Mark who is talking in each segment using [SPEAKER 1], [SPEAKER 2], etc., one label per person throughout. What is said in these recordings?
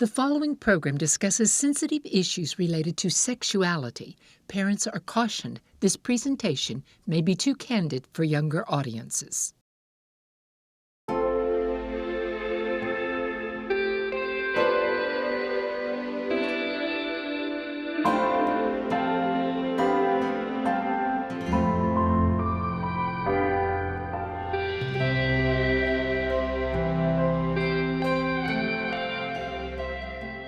[SPEAKER 1] The following program discusses sensitive issues related to sexuality. Parents are cautioned this presentation may be too candid for younger audiences.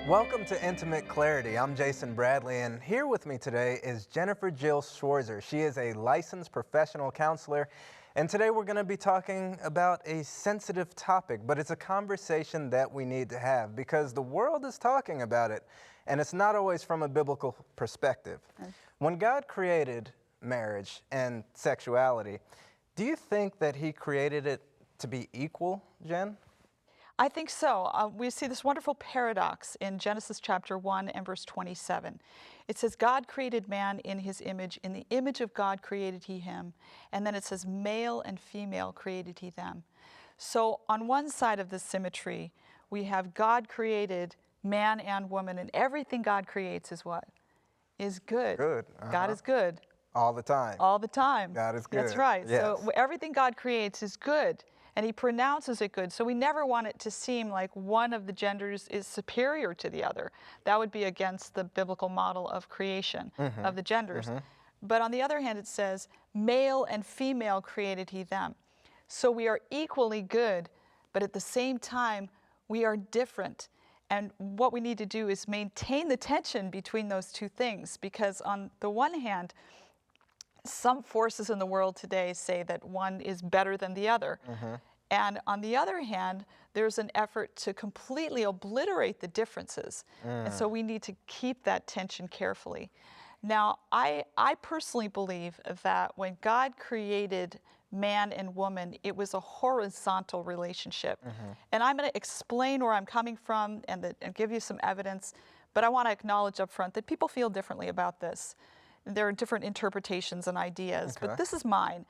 [SPEAKER 2] Welcome to Intimate Clarity. I'm Jason Bradley, and here with me today is Jennifer Jill Schwirzer. She is a licensed professional counselor, and today we're going to be talking about a sensitive topic, but it's a conversation that we need to have because the world is talking about it, and it's not always from a biblical perspective. When God created marriage and sexuality, do you think that He created it to be equal, Jen?
[SPEAKER 3] I think so. We see this wonderful paradox in Genesis chapter 1 and verse 27. It says, God created man in his image. In the image of God created he him. And then it says, male and female created he them. So on one side of this symmetry, we have God created man and woman, and everything God creates is what? Is good.
[SPEAKER 2] Good.
[SPEAKER 3] God is good.
[SPEAKER 2] All the time.
[SPEAKER 3] All the time.
[SPEAKER 2] God is good.
[SPEAKER 3] That's right.
[SPEAKER 2] Yes.
[SPEAKER 3] So everything God creates is good, and He pronounces it good. So we never want it to seem like one of the genders is superior to the other. That would be against the biblical model of creation of the genders. But on the other hand, it says, male and female created He them. So we are equally good, but at the same time, we are different. And what we need to do is maintain the tension between those two things, because on the one hand, some forces in the world today say that one is better than the other. And on the other hand, there's an effort to completely obliterate the differences. And so we need to keep that tension carefully. Now, I personally believe that when God created man and woman, it was a horizontal relationship. And I'm going to explain where I'm coming from and give you some evidence, but I want to acknowledge up front that people feel differently about this. There are different interpretations and ideas, but this is mine,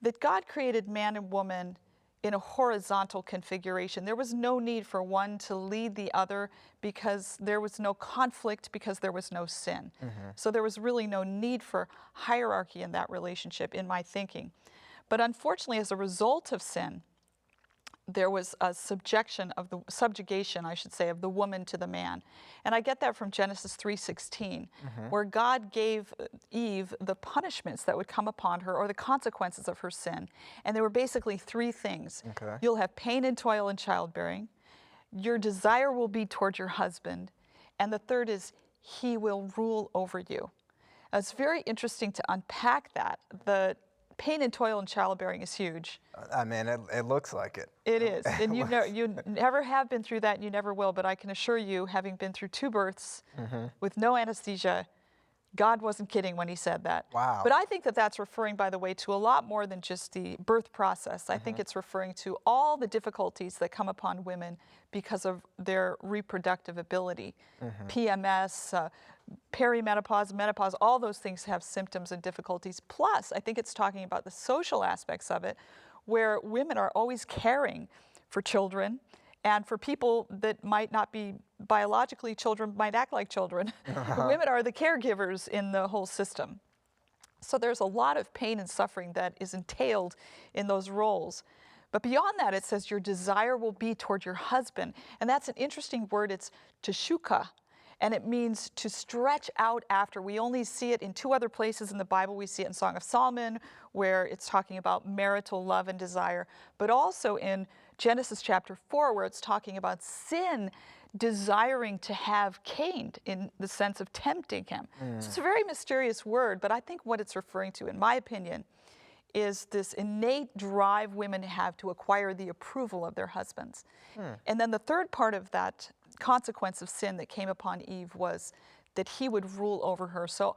[SPEAKER 3] that God created man and woman in a horizontal configuration. There was no need for one to lead the other because there was no conflict, because there was no sin. So there was really no need for hierarchy in that relationship, in my thinking. But unfortunately, as a result of sin, there was a subjugation, I should say, of the woman to the man. And I get that from Genesis 3:16, where God gave Eve the punishments that would come upon her, or the consequences of her sin. And there were basically three things. You'll have pain and toil in childbearing, your desire will be toward your husband, and the third is he will rule over you. Now, it's very interesting to unpack that. The pain and toil in childbearing is huge.
[SPEAKER 2] I mean, it looks like it.
[SPEAKER 3] It is. And you know, you never have been through that, and you never will. But I can assure you, having been through 2 births with no anesthesia, God wasn't kidding when He said that.
[SPEAKER 2] Wow.
[SPEAKER 3] But I think that that's referring, by the way, to a lot more than just the birth process. I think it's referring to all the difficulties that come upon women because of their reproductive ability. PMS, perimenopause, menopause, all those things have symptoms and difficulties. Plus, I think it's talking about the social aspects of it, where women are always caring for children, and for people that might not be biologically children, might act like children. Women are the caregivers in the whole system. So there's a lot of pain and suffering that is entailed in those roles. But beyond that, it says your desire will be toward your husband. And that's an interesting word. It's teshuka. And it means to stretch out after. We only see it in 2 other places in the Bible. We see it in Song of Solomon, where it's talking about marital love and desire, but also in Genesis chapter 4, where it's talking about sin desiring to have Cain, in the sense of tempting him. So it's a very mysterious word, but I think what it's referring to, in my opinion, is this innate drive women have to acquire the approval of their husbands. And then the third part of that consequence of sin that came upon Eve was that he would rule over her. So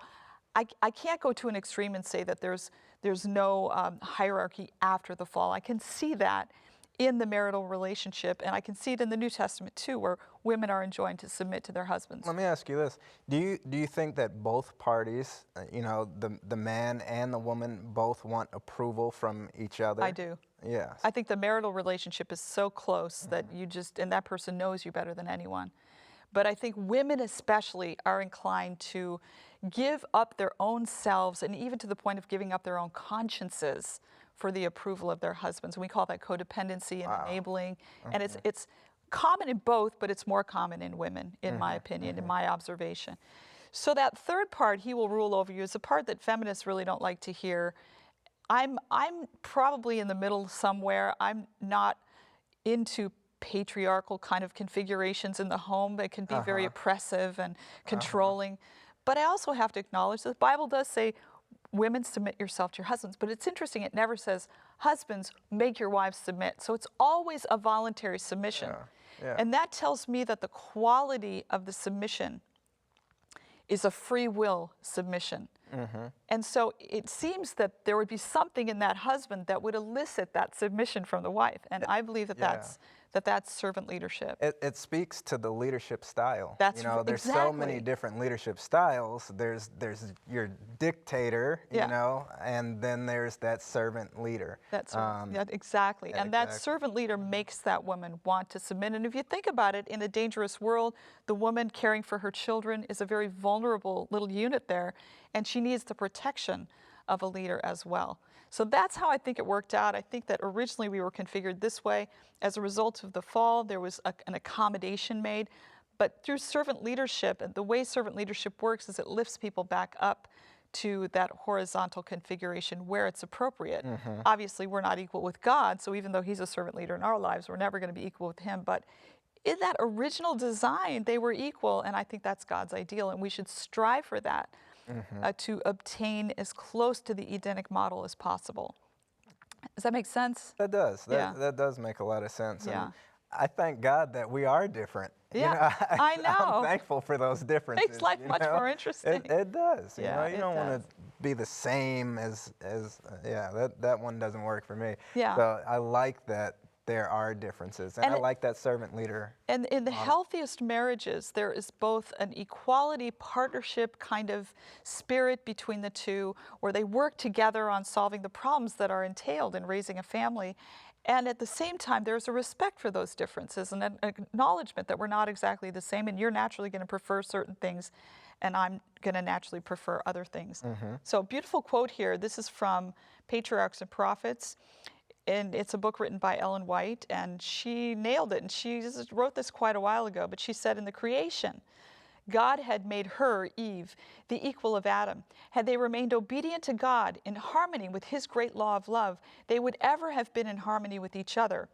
[SPEAKER 3] I can't go to an extreme and say that there's no hierarchy after the fall. I can see that in the marital relationship, and I can see it in the New Testament too, where women are enjoined to submit to their husbands.
[SPEAKER 2] Let me ask you this. Do you think that both parties, the man and the woman, both want approval from each other?
[SPEAKER 3] I do.
[SPEAKER 2] Yes.
[SPEAKER 3] I think the marital relationship is so close that you just, and that person knows you better than anyone. But I think women especially are inclined to give up their own selves, and even to the point of giving up their own consciences for the approval of their husbands. We call that codependency and
[SPEAKER 2] Wow.
[SPEAKER 3] enabling. And it's common in both, but it's more common in women, in my opinion, in my observation. So that third part, he will rule over you, is a part that feminists really don't like to hear. I'm probably in the middle somewhere. I'm not into patriarchal kind of configurations in the home that can be very oppressive and controlling. But I also have to acknowledge that the Bible does say, women, submit yourself to your husbands. But it's interesting, it never says, husbands, make your wives submit. So it's always a voluntary submission. And that tells me that the quality of the submission is a free will submission. And so it seems that there would be something in that husband that would elicit that submission from the wife. And I believe that that's servant leadership.
[SPEAKER 2] It speaks to the leadership style.
[SPEAKER 3] That's
[SPEAKER 2] there's so many different leadership styles. There's your dictator, you know, and then there's that servant leader.
[SPEAKER 3] That's exactly. And that servant leader makes that woman want to submit. And if you think about it, in a dangerous world, the woman caring for her children is a very vulnerable little unit there, and she needs the protection of a leader as well. So that's how I think it worked out. I think that originally we were configured this way. As a result of the fall, there was an accommodation made. But through servant leadership, and the way servant leadership works is it lifts people back up to that horizontal configuration where it's appropriate. Obviously, we're not equal with God, so even though he's a servant leader in our lives, we're never going to be equal with him. But in that original design, they were equal, and I think that's God's ideal, and we should strive for that. To obtain as close to the Edenic model as possible. Does that make sense?
[SPEAKER 2] That does. That does make a lot of sense.
[SPEAKER 3] Yeah.
[SPEAKER 2] And I thank God that we are different.
[SPEAKER 3] Yeah, I know.
[SPEAKER 2] I'm thankful for those differences.
[SPEAKER 3] Makes life much more interesting.
[SPEAKER 2] It does. You
[SPEAKER 3] Yeah,
[SPEAKER 2] know, you don't want to be the same as that one doesn't work for me.
[SPEAKER 3] Yeah.
[SPEAKER 2] So I like that there are differences, and I like that servant leader.
[SPEAKER 3] And in the healthiest marriages, there is both an equality partnership kind of spirit between the two, where they work together on solving the problems that are entailed in raising a family. And at the same time, there's a respect for those differences and an acknowledgement that we're not exactly the same, and you're naturally going to prefer certain things, and I'm going to naturally prefer other things. So beautiful quote here. This is from Patriarchs and Prophets. And it's a book written by Ellen White, and she nailed it. And she wrote this quite a while ago, but she said, in the creation, God had made her, Eve, the equal of Adam. Had they remained obedient to God in harmony with his great law of love, they would ever have been in harmony with each other.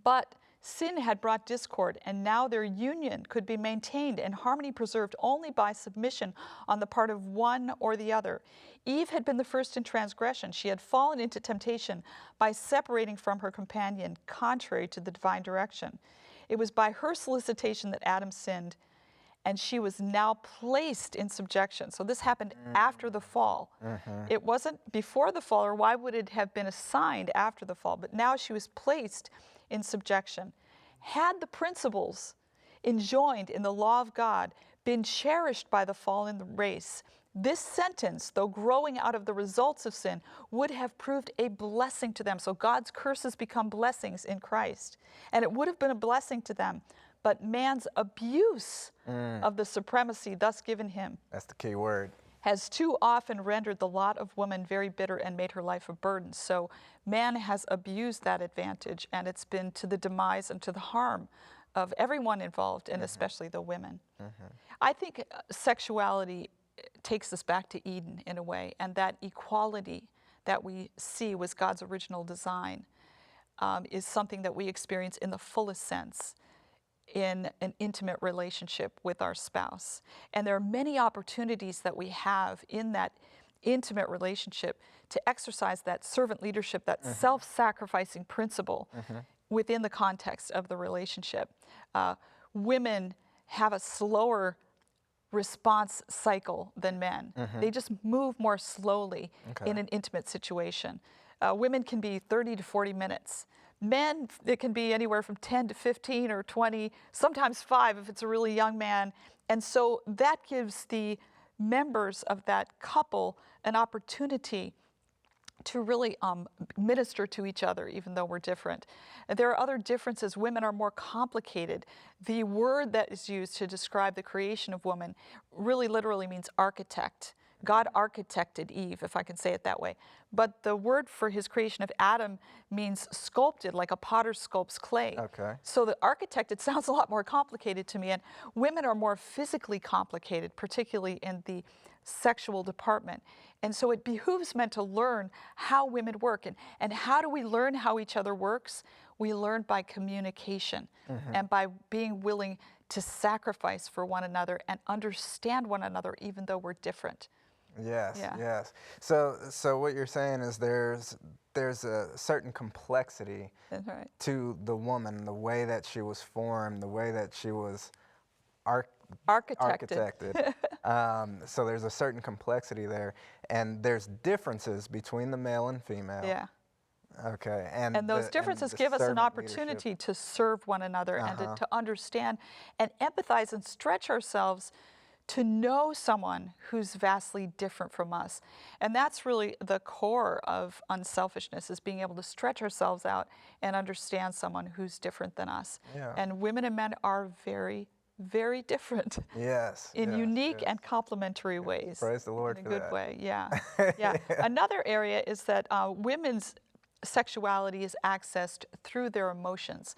[SPEAKER 3] But sin had brought discord, and now their union could be maintained and harmony preserved only by submission on the part of one or the other. Eve had been the first in transgression. She had fallen into temptation by separating from her companion, contrary to the divine direction. It was by her solicitation that Adam sinned, and she was now placed in subjection. So this happened after the fall. It wasn't before the fall, or why would it have been assigned after the fall? But now she was placed in subjection. Had the principles enjoined in the law of God been cherished by the fallen race, this sentence, though growing out of the results of sin, would have proved a blessing to them. So God's curses become blessings in Christ. And it would have been a blessing to them. But man's abuse of the supremacy thus given him,
[SPEAKER 2] that's the key word,
[SPEAKER 3] has too often rendered the lot of woman very bitter and made her life a burden. So man has abused that advantage, and it's been to the demise and to the harm of everyone involved, and especially the women. I think sexuality takes us back to Eden in a way, and that equality that we see was God's original design is something that we experience in the fullest sense in an intimate relationship with our spouse. And there are many opportunities that we have in that intimate relationship to exercise that servant leadership, that self-sacrificing principle within the context of the relationship. Women have a slower response cycle than men. They just move more slowly in an intimate situation. Women can be 30 to 40 minutes. Men, it can be anywhere from 10 to 15 or 20, sometimes 5 if it's a really young man. And so that gives the members of that couple an opportunity to really minister to each other, even though we're different. And there are other differences. Women are more complicated. The word that is used to describe the creation of woman really literally means architect. God architected Eve, if I can say it that way. But the word for his creation of Adam means sculpted, like a potter sculpts clay.
[SPEAKER 2] Okay.
[SPEAKER 3] So the architect, it sounds a lot more complicated to me. And women are more physically complicated, particularly in the sexual department. And so it behooves men to learn how women work. And how do we learn how each other works? We learn by communication and by being willing to sacrifice for one another and understand one another, even though we're different.
[SPEAKER 2] Yes,
[SPEAKER 3] Yeah.
[SPEAKER 2] yes. So what you're saying is there's a certain complexity
[SPEAKER 3] That's right.
[SPEAKER 2] to the woman, the way that she was formed, the way that she was
[SPEAKER 3] Architected.
[SPEAKER 2] So there's a certain complexity there, and there's differences between the male and female.
[SPEAKER 3] Yeah.
[SPEAKER 2] Okay,
[SPEAKER 3] And those differences
[SPEAKER 2] the
[SPEAKER 3] give us an
[SPEAKER 2] servant
[SPEAKER 3] opportunity
[SPEAKER 2] leadership.
[SPEAKER 3] to serve one another and to understand and empathize and stretch ourselves to know someone who's vastly different from us. And that's really the core of unselfishness, is being able to stretch ourselves out and understand someone who's different than us.
[SPEAKER 2] Yeah.
[SPEAKER 3] And women and men are very, very different.
[SPEAKER 2] Yes.
[SPEAKER 3] In
[SPEAKER 2] yes,
[SPEAKER 3] unique
[SPEAKER 2] yes.
[SPEAKER 3] and complementary ways.
[SPEAKER 2] Praise the Lord
[SPEAKER 3] in a
[SPEAKER 2] for
[SPEAKER 3] good
[SPEAKER 2] that.
[SPEAKER 3] way, yeah. Yeah. Another area is that women's sexuality is accessed through their emotions.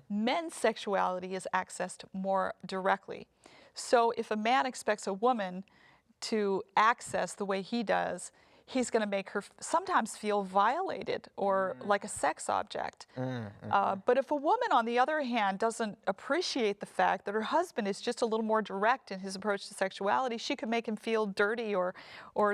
[SPEAKER 3] Men's sexuality is accessed more directly. So if a man expects a woman to access the way he does, he's going to make her sometimes feel violated or like a sex object. But if a woman, on the other hand, doesn't appreciate the fact that her husband is just a little more direct in his approach to sexuality, she could make him feel dirty or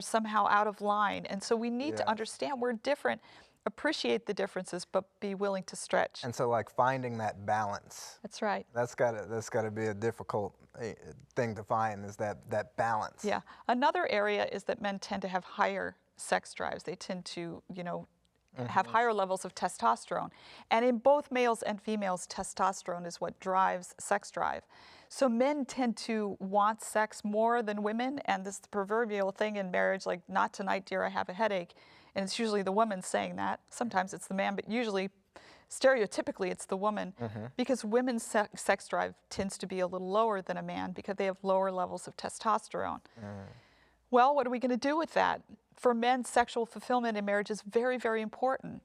[SPEAKER 3] somehow out of line. And so we need to
[SPEAKER 2] Yes.
[SPEAKER 3] understand we're different, appreciate the differences, but be willing to stretch.
[SPEAKER 2] And so, like, finding that balance.
[SPEAKER 3] That's right.
[SPEAKER 2] That's gotta be a difficult thing to find, is that balance.
[SPEAKER 3] Yeah. Another area is that men tend to have higher sex drives. They tend to, have higher levels of testosterone. And in both males and females, testosterone is what drives sex drive. So men tend to want sex more than women, and this proverbial thing in marriage, like, not tonight, dear, I have a headache. And it's usually the woman saying that. Sometimes it's the man, but usually, stereotypically, it's the woman, because women's sex drive tends to be a little lower than a man because they have lower levels of testosterone. Well, what are we going to do with that? For men, sexual fulfillment in marriage is very, very important.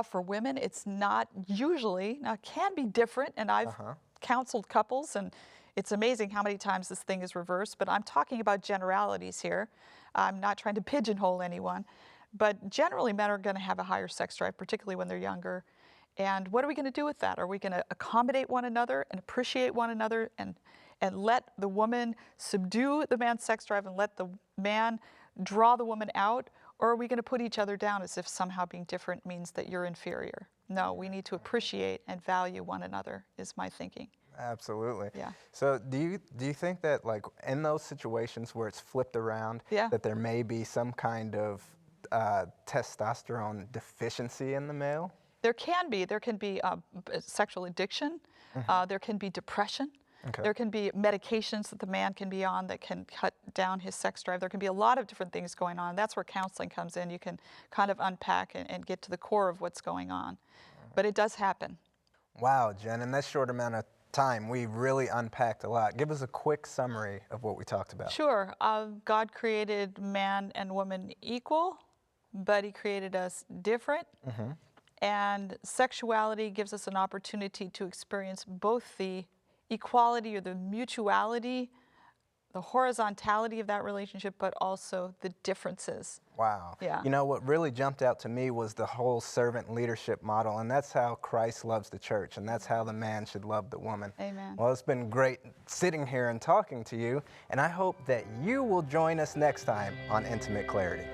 [SPEAKER 3] For women, it's not usually. Now, it can be different, and I've counseled couples, and it's amazing how many times this thing is reversed, but I'm talking about generalities here. I'm not trying to pigeonhole anyone. But generally, men are going to have a higher sex drive, particularly when they're younger. And what are we going to do with that? Are we going to accommodate one another and appreciate one another and let the woman subdue the man's sex drive and let the man draw the woman out? Or are we going to put each other down as if somehow being different means that you're inferior? No, we need to appreciate and value one another, is my thinking.
[SPEAKER 2] Absolutely.
[SPEAKER 3] Yeah.
[SPEAKER 2] So do you think that, like, in those situations where it's flipped around, that there may be some kind of testosterone deficiency in the male?
[SPEAKER 3] There can be. There can be sexual addiction. There can be depression.
[SPEAKER 2] Okay.
[SPEAKER 3] There can be medications that the man can be on that can cut down his sex drive. There can be a lot of different things going on. That's where counseling comes in. You can kind of unpack and get to the core of what's going on. But it does happen.
[SPEAKER 2] Wow, Jen, in that short amount of time, we really unpacked a lot. Give us a quick summary of what we talked about.
[SPEAKER 3] Sure. God created man and woman equal, but he created us different. And sexuality gives us an opportunity to experience both the equality or the mutuality, the horizontality of that relationship, but also the differences.
[SPEAKER 2] Wow.
[SPEAKER 3] Yeah.
[SPEAKER 2] You know, what really jumped out to me was the whole servant leadership model, and that's how Christ loves the church, and that's how the man should love the woman.
[SPEAKER 3] Amen.
[SPEAKER 2] Well, it's been great sitting here and talking to you, and I hope that you will join us next time on Intimate Clarity.